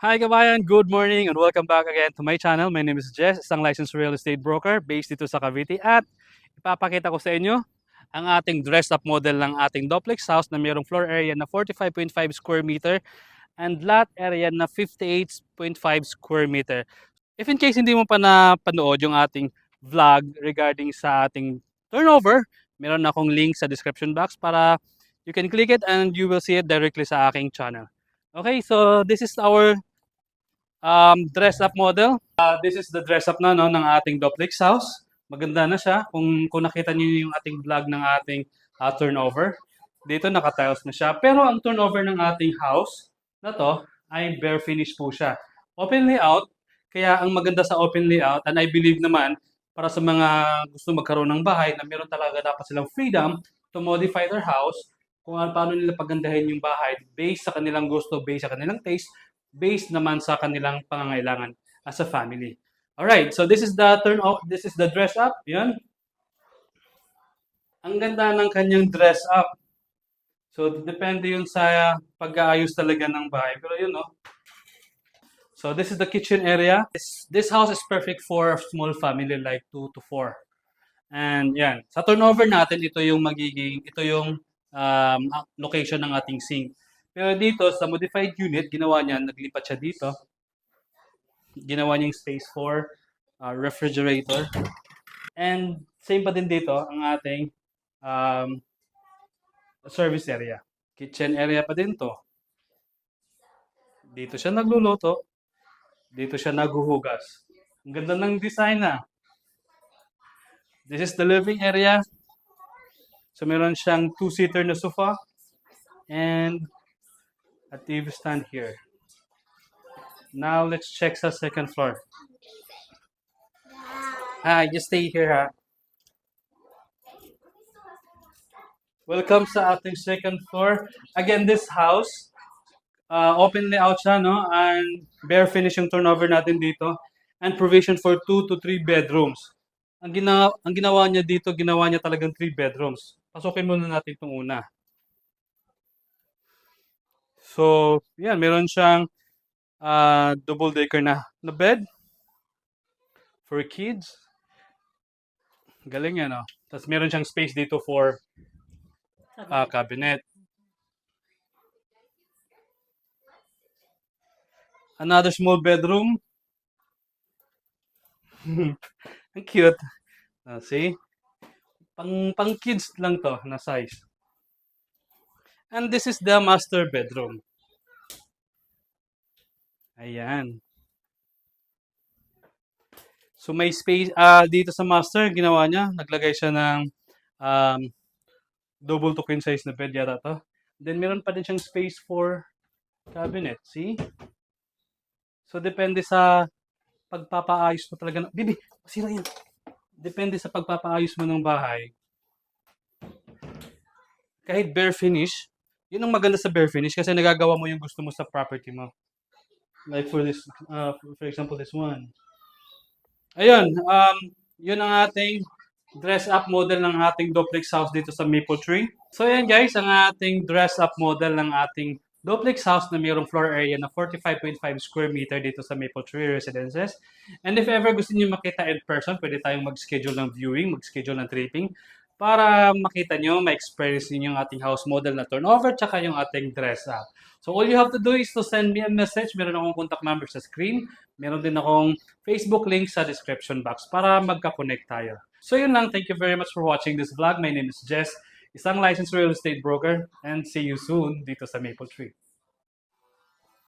Hi kabayan, good morning and welcome back again to my channel. My name is Jess, isang licensed real estate broker based dito sa Cavite at ipapakita ko sa inyo ang ating dressed up model ng ating duplex house na mayroong floor area na 45.5 square meter and lot area na 58.5 square meter. If in case hindi mo pa napanood yung ating vlog regarding sa ating turnover, meron akong link sa description box para you can click it and you will see it directly sa aking channel. Okay, so this is our dress up model. This is the dress up na no, ng ating duplex house. Maganda na siya. Kung nakita niyo yung ating vlog ng ating turnover, dito naka-tiles na siya. Pero ang turnover ng ating house na to ay bare finish po siya. Open layout, kaya ang maganda sa open layout, and I believe naman, para sa mga gusto magkaroon ng bahay na meron talaga dapat silang freedom to modify their house, kung paano nila pagandahin yung bahay based sa kanilang gusto, based sa kanilang taste, based naman sa kanilang pangangailangan as a family. All right, so this is the dress up. Yan. Ang ganda ng kanyang dress up. So depende yun sa pag-aayos talaga ng bahay. Pero yun, no. So this is the kitchen area. This house is perfect for a small family like 2 to 4. And yan, sa turnover natin, ito yung location ng ating sink. Pero dito, sa modified unit, ginawa niya, naglipat siya dito. Ginawa niya yung space for refrigerator. And same pa din dito, ang ating service area. Kitchen area pa din to. Dito siya nagluluto. Dito siya naghuhugas. Ang ganda ng design na. This is the living area. So meron siyang 2-seater na sofa and a TV stand here. Now let's check sa second floor. Hi, just stay here ha. Welcome sa ating second floor. Again, this house, open layout siya, no? And bare finish yung turnover natin dito. And provision for 2 to 3 bedrooms. Ang ginawa niya dito, ginawa niya talagang 3 bedrooms. Pasukin muna natin itong una. So, yan, meron siyang double decker na bed for kids. Galing yan, no? Tapos meron siyang space dito for cabinet. Another small bedroom. Ang cute. See? Pang kids lang to na size. And this is the master bedroom. Ayan. So may space dito sa master, ginawa niya, naglagay siya ng double to queen size na bed yata to. Then meron pa din siyang space for cabinet, see? So depende sa pagpapaayos mo talaga. Bibi, masira yan. Depende sa pagpapaayos mo ng bahay. Kahit bare finish, yun ang maganda sa bare finish kasi nagagawa mo yung gusto mo sa property mo. Like for this, for example, this one. Ayun, yun ang ating dress up model ng ating duplex house dito sa Maple Tree. So yan guys, ang ating dress up model ng ating duplex house na mayroong floor area na 45.5 square meter dito sa Maple Tree Residences. And if ever gusto niyo makita in person, pwede tayong mag-schedule ng viewing, mag-schedule ng tripping para makita nyo, ma-experience niyo yung ating house model na turnover tsaka yung ating dress up. So all you have to do is to send me a message. Meron akong contact number sa screen. Meron din akong Facebook link sa description box para magka-connect tayo. So yun lang. Thank you very much for watching this vlog. My name is Jess, isang licensed real estate broker, and see you soon dito sa Maple Tree.